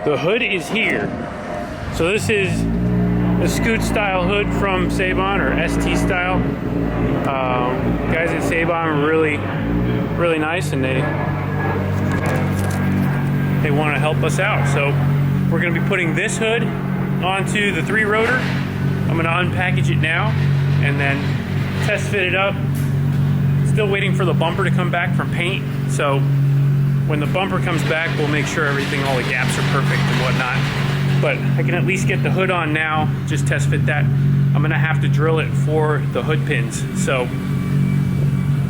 The hood is here. So this is a Scoot style hood from Sabon, or ST style. Guys at Sabon are really nice, and they want to help us out. So we're going to be putting this hood onto the 3 rotor. I'm going to unpackage it now and then test fit it up. Still waiting for the bumper to come back from paint. So when the bumper comes back, we'll make sure everything, all the gaps are perfect and whatnot. But I can at least get the hood on now, just test fit that. I'm gonna have to drill it for the hood pins. So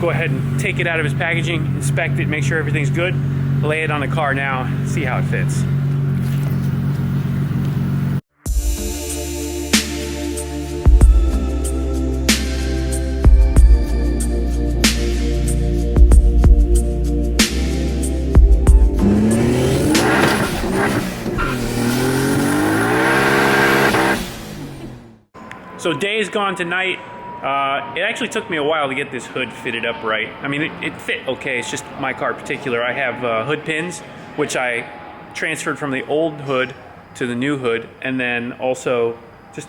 go ahead and take it out of its packaging, inspect it, make sure everything's good, lay it on the car now, see how it fits. So day is gone to night. It actually took me a while to get this hood fitted up right. I mean, it fit okay. It's just my car in particular. I have hood pins, which I transferred from the old hood to the new hood, and then also just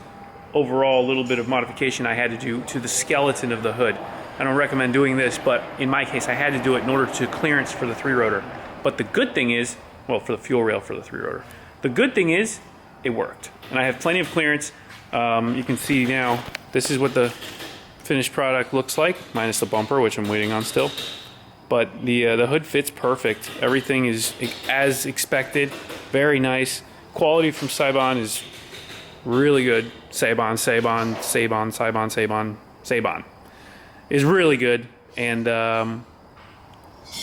overall a little bit of modification I had to do to the skeleton of the hood. I don't recommend doing this, but in my case, I had to do it in order to clearance for the 3 rotor. But the good thing is, well, for the fuel rail for the 3 rotor. The good thing is, it worked. And I have plenty of clearance. You can see now, this is what the finished product looks like, minus the bumper, which I'm waiting on still. But the hood fits perfect. Everything is as expected. Very nice. Quality from Sabon is really good. Sabon is really good, and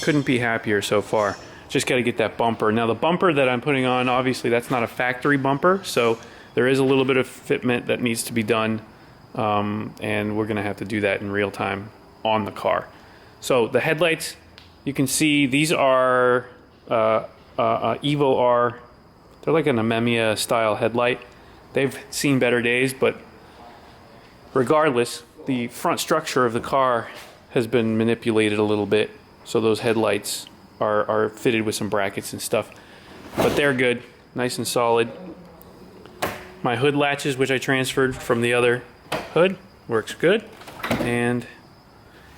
couldn't be happier so far. Just got to get that bumper. Now the bumper that I'm putting on, obviously that's not a factory bumper, so there is a little bit of fitment that needs to be done, and we're gonna have to do that in real time on the car. So the headlights, you can see these are Evo R. They're like an Amemiya style headlight. They've seen better days, but regardless, the front structure of the car has been manipulated a little bit, so those headlights are fitted with some brackets and stuff, but they're good, nice and solid. My hood latches, which I transferred from the other hood, works good. And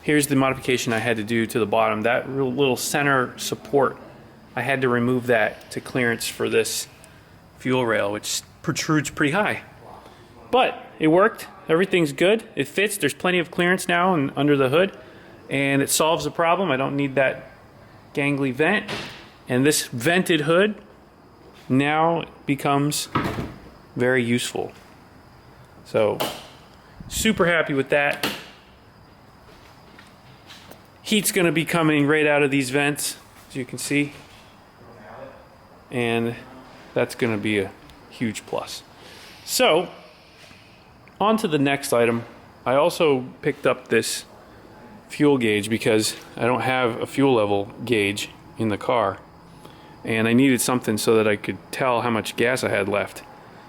here's the modification I had to do to the bottom. That little center support, I had to remove that to clearance for this fuel rail, which protrudes pretty high. But it worked, everything's good, it fits, there's plenty of clearance now and under the hood, and it solves the problem. I don't need that gangly vent. And this vented hood now becomes very useful. So super happy with that. Heat's going to be coming right out of these vents, as you can see, and that's going to be a huge plus. So on to the next item. I also picked up this fuel gauge because I don't have a fuel level gauge in the car, and I needed something so that I could tell how much gas I had left.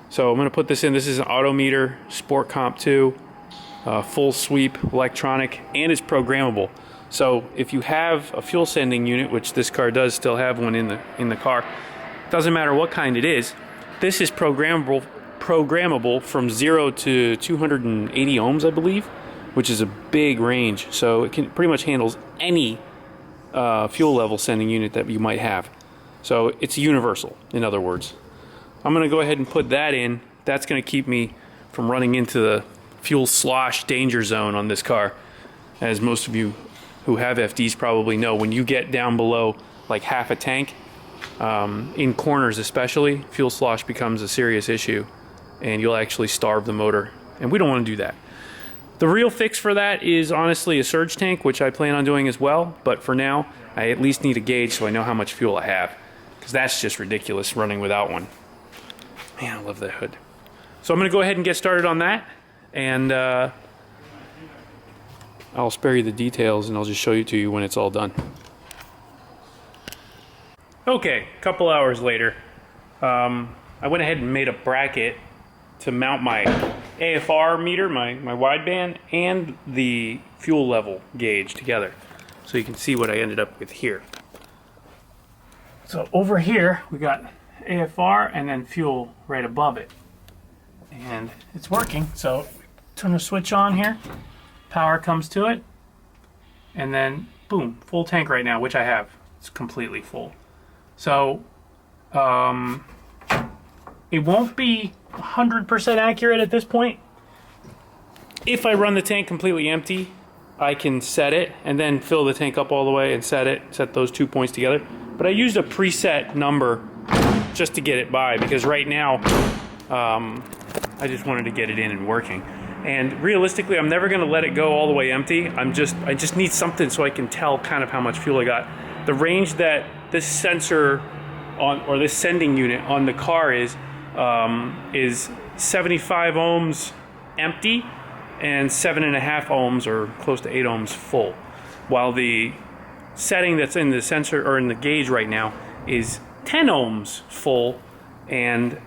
So I'm going to put this in. This is an Autometer Sport Comp 2, full sweep, electronic, and it's programmable. So if you have a fuel sending unit, which this car does still have one in the car, doesn't matter what kind it is, this is programmable from 0 to 280 ohms, I believe, which is a big range. So it can pretty much handles any fuel level sending unit that you might have. So it's universal, in other words. I'm going to go ahead and put that in. That's going to keep me from running into the fuel slosh danger zone on this car. As most of you who have FDs probably know, when you get down below like half a tank, in corners especially, fuel slosh becomes a serious issue, and you'll actually starve the motor. And we don't want to do that. The real fix for that is honestly a surge tank, which I plan on doing as well. But for now, I at least need a gauge so I know how much fuel I have, because that's just ridiculous running without one. Man, I love that hood. So I'm going to go ahead and get started on that, and I'll spare you the details, and I'll just show you to you when it's all done. Okay, a couple hours later, I went ahead and made a bracket to mount my AFR meter, my wideband, and the fuel level gauge together, so you can see what I ended up with here. So over here we got AFR and then fuel right above it. And it's working. So turn the switch on here, power comes to it, and then boom, full tank right now, which I have. It's completely full. So it won't be 100% accurate at this point. If I run the tank completely empty, I can set it and then fill the tank up all the way and set those 2 points together. But I used a preset number just to get it by, because right now I just wanted to get it in and working. And realistically, I'm never going to let it go all the way empty. I just need something so I can tell kind of how much fuel I got. The range that this sensor or this sending unit on the car is 75 ohms empty and 7.5 ohms or close to 8 ohms full, while the setting that's in the sensor or in the gauge right now is 10 ohms full and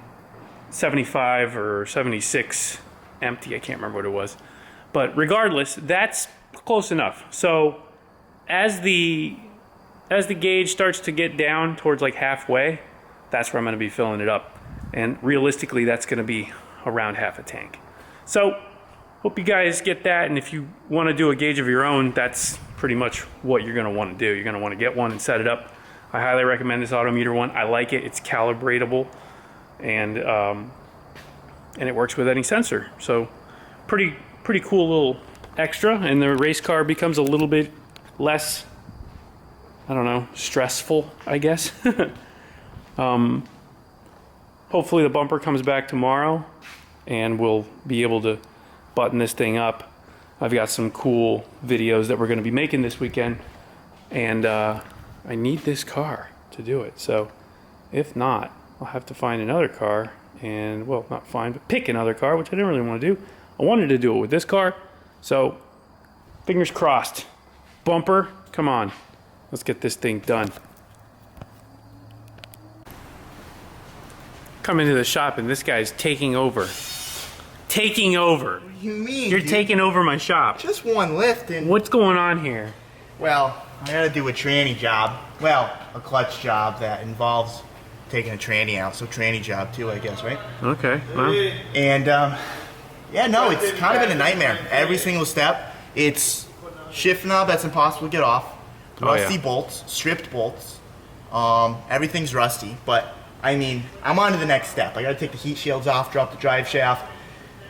75 or 76 empty. I can't remember what it was, but regardless, that's close enough. So as the gauge starts to get down towards like halfway, that's where I'm going to be filling it up, and realistically that's going to be around half a tank. So hope you guys get that, and if you want to do a gauge of your own, that's pretty much what you're going to want to do. You're going to want to get one and set it up. I highly recommend this Autometer one. I like it. It's calibratable, and it works with any sensor. So pretty cool little extra, and the race car becomes a little bit less, I don't know, stressful, I guess. Hopefully the bumper comes back tomorrow and we'll be able to button this thing up. I've got some cool videos that we're going to be making this weekend, and I need this car to do it. So if not, I'll have to find another car, and well, not find, but pick another car, which I didn't really want to do. I wanted to do it with this car, so fingers crossed. Bumper, come on, let's get this thing done. Come into the shop and this guy's taking over. Taking over. What do you mean? You're taking over my shop. Just one lift and... What's going on here? Well, I gotta do a tranny job. Well, a clutch job that involves taking a tranny out. So tranny job too, I guess, right? Okay. Well. And, yeah, no, it's kind of been a nightmare. Every single step. It's shift knob that's impossible to get off. Rusty bolts, stripped bolts. Everything's rusty, but I mean, I'm on to the next step. I gotta take the heat shields off, drop the drive shaft,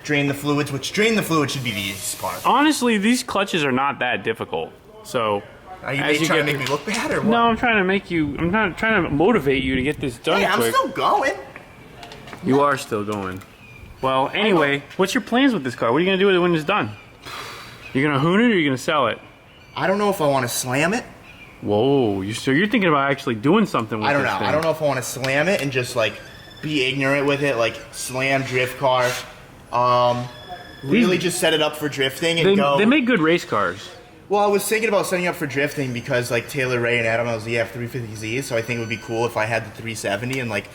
drain the fluids, which drain the fluid should be the easiest part. Honestly, these clutches are not that difficult. So, are you trying to make me look bad or what? No, I'm trying to make you, I'm not trying to motivate you to get this done quick. I'm still going. You are still going. Well, anyway, what's your plans with this car? What are you gonna do with it when it's done? You're gonna hoon it or you're gonna sell it? I don't know if I want to slam it. Whoa, so you're thinking about actually doing something with this thing. I don't know if I want to slam it and just like be ignorant with it, like slam drift car. Really just set it up for drifting and go. They make good race cars. Well, I was thinking about setting up for drifting because like Taylor Ray and Adam LZ have 350Zs, so I think it would be cool if I had the 370. And like,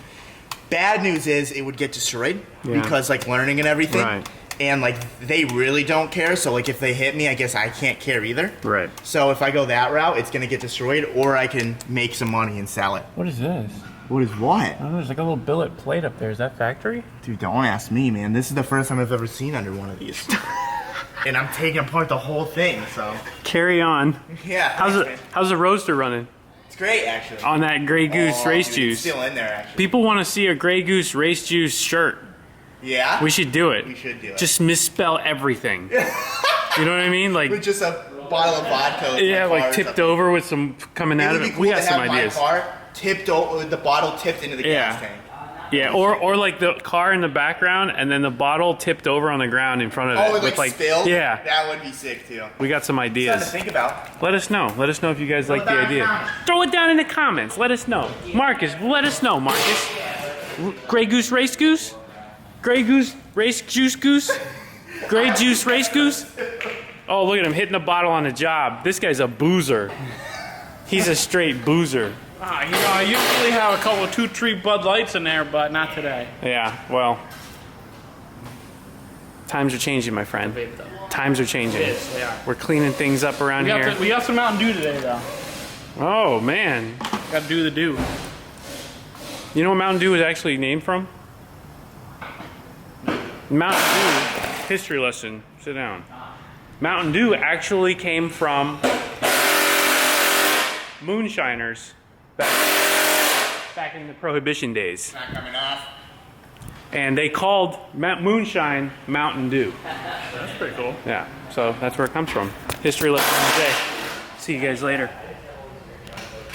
bad news is it would get destroyed because like learning and everything. Right. And like they really don't care, so like if they hit me, I guess I can't care either. Right. So if I go that route, it's gonna get destroyed, or I can make some money and sell it. What is this? What is what? Oh, there's like a little billet plate up there. Is that factory? Dude, don't ask me, man. This is the first time I've ever seen under one of these. And I'm taking apart the whole thing, so. Carry on. Yeah. How's the roadster running? It's great, actually. On that Grey Goose race dude, juice. It's still in there, actually. People want to see a Grey Goose race juice shirt. Yeah? We should do it. We should do it. Just misspell everything. You know what I mean? Like with just a bottle of vodka. Yeah, like tipped over with some coming out of it. Cool, we got some ideas. My car tipped over, with the bottle tipped into the gas tank. Yeah, or like the car in the background and then the bottle tipped over on the ground in front of it. Oh, with like spilled? Yeah. That would be sick too. We got some ideas. Something to think about. Let us know. Let us know if you guys like the idea. Throw it down in the comments. Let us know. Marcus, let us know, Marcus. Grey Goose Race Goose? Grey Goose Race Juice Goose? Grey Juice Race Goose? Oh, look at him hitting the bottle on the job. This guy's a boozer. He's a straight boozer. You know, I usually have a couple of 2-3 Bud Lights in there, but not today. Yeah, well, times are changing, my friend. Times are changing. It is, they are. We're cleaning things up around here. We got some Mountain Dew today, though. Oh, man. Got to do the do. You know what Mountain Dew is actually named from? Mountain Dew, history lesson, sit down. Mountain Dew actually came from moonshiners back in the Prohibition days. Not coming off. And they called moonshine Mountain Dew. That's pretty cool. Yeah, so that's where it comes from. History lesson of the day. See you guys later.